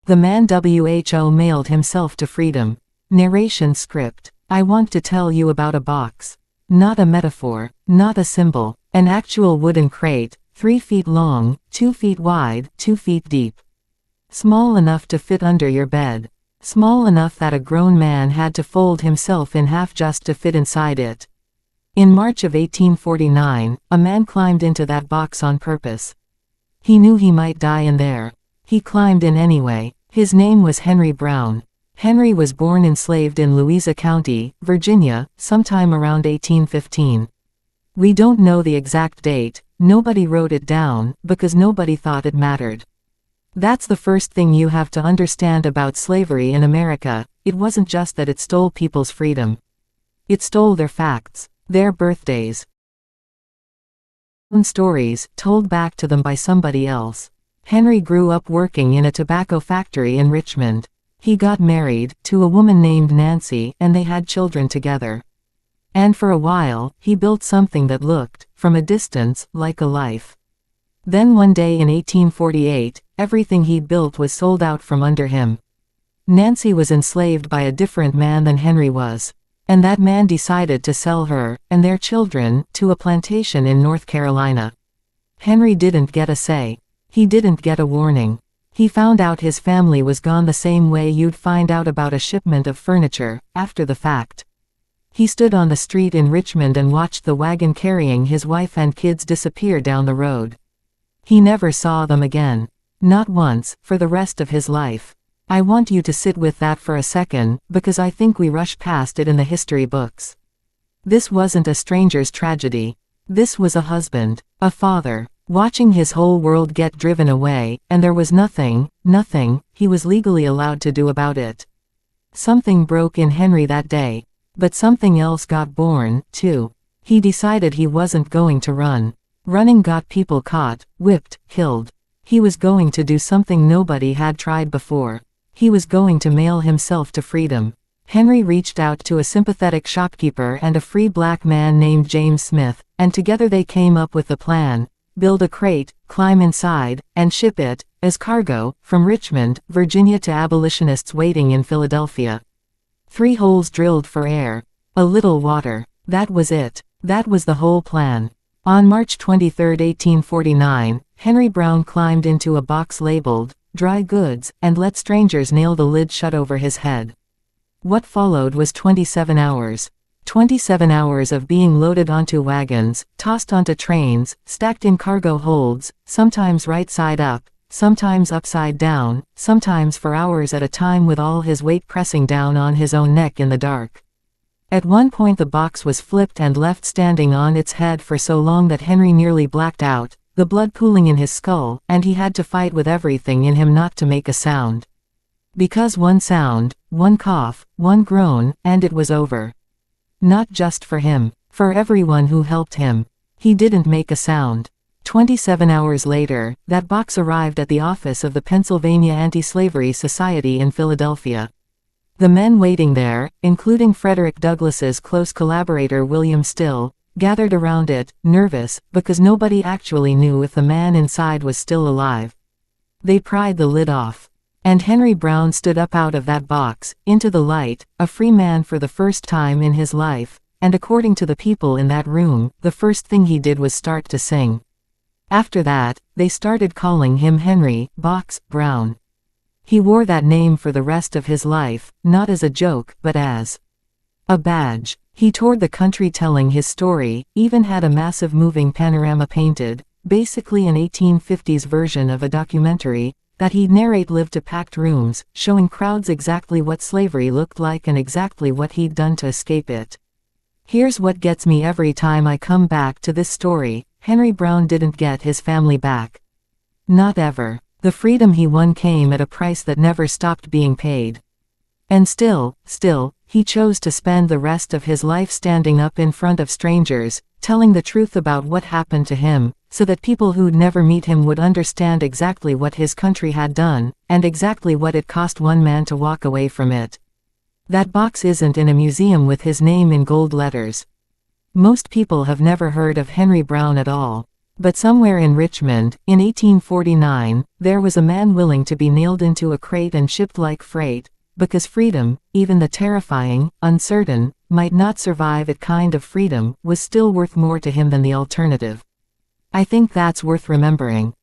The man WHO mailed himself to freedom. Narration script. I want to tell you about a box. Not a metaphor, not a symbol, an actual wooden crate, 3 feet long, 2 feet wide, 2 feet deep. Small enough to fit under your bed. Small enough that a grown man had to fold himself in half just to fit inside it. In March of 1849, a man climbed into that box on purpose. He knew he might die in there. He climbed in anyway. His name was Henry Brown. Henry was born enslaved in Louisa County, Virginia, sometime around 1815. We don't know the exact date, nobody wrote it down, because nobody thought it mattered. That's the first thing you have to understand about slavery in America. It wasn't just that it stole people's freedom. It stole their facts, their birthdays. Stories, told back to them by somebody else. Henry grew up working in a tobacco factory in Richmond. He got married to a woman named Nancy, and they had children together. And for a while, he built something that looked, from a distance, like a life. Then one day in 1848, everything he'd built was sold out from under him. Nancy was enslaved by a different man than Henry was. And that man decided to sell her, and their children, to a plantation in North Carolina. Henry didn't get a say. He didn't get a warning. He found out his family was gone the same way you'd find out about a shipment of furniture, after the fact. He stood on the street in Richmond and watched the wagon carrying his wife and kids disappear down the road. He never saw them again. Not once, for the rest of his life. I want you to sit with that for a second, because I think we rush past it in the history books. This wasn't a stranger's tragedy. This was a husband, a father, watching his whole world get driven away, and there was nothing he was legally allowed to do about it. Something broke in Henry that day. But something else got born, too. He decided he wasn't going to run. Running got people caught, whipped, killed. He was going to do something nobody had tried before. He was going to mail himself to freedom. Henry reached out to a sympathetic shopkeeper and a free black man named James Smith, and together they came up with the plan: build a crate, climb inside, and ship it, as cargo, from Richmond, Virginia to abolitionists waiting in Philadelphia. 3 holes drilled for air. A little water. That was it. That was the whole plan. On March 23, 1849, Henry Brown climbed into a box labeled, "Dry Goods," and let strangers nail the lid shut over his head. What followed was 27 hours. 27 hours of being loaded onto wagons, tossed onto trains, stacked in cargo holds, sometimes right side up, sometimes upside down, sometimes for hours at a time with all his weight pressing down on his own neck in the dark. At one point the box was flipped and left standing on its head for so long that Henry nearly blacked out, the blood pooling in his skull, and he had to fight with everything in him not to make a sound. Because one sound, one cough, one groan, and it was over. Not just for him, for everyone who helped him. He didn't make a sound. 27 hours later, that box arrived at the office of the Pennsylvania Anti-Slavery Society in Philadelphia. The men waiting there, including Frederick Douglass's close collaborator William Still, gathered around it, nervous, because nobody actually knew if the man inside was still alive. They pried the lid off. And Henry Brown stood up out of that box, into the light, a free man for the first time in his life, and according to the people in that room, the first thing he did was start to sing. After that, they started calling him Henry Box Brown. He wore that name for the rest of his life, not as a joke, but as a badge. He toured the country telling his story, even had a massive moving panorama painted, basically an 1850s version of a documentary, that he'd narrate live to packed rooms, showing crowds exactly what slavery looked like and exactly what he'd done to escape it. Here's what gets me every time I come back to this story: Henry Brown didn't get his family back. Not ever. The freedom he won came at a price that never stopped being paid. And still, he chose to spend the rest of his life standing up in front of strangers, telling the truth about what happened to him, so that people who'd never meet him would understand exactly what his country had done, and exactly what it cost one man to walk away from it. That box isn't in a museum with his name in gold letters. Most people have never heard of Henry Brown at all. But somewhere in Richmond, in 1849, there was a man willing to be nailed into a crate and shipped like freight, because freedom, even the terrifying, uncertain, might not survive it kind of freedom, was still worth more to him than the alternative. I think that's worth remembering.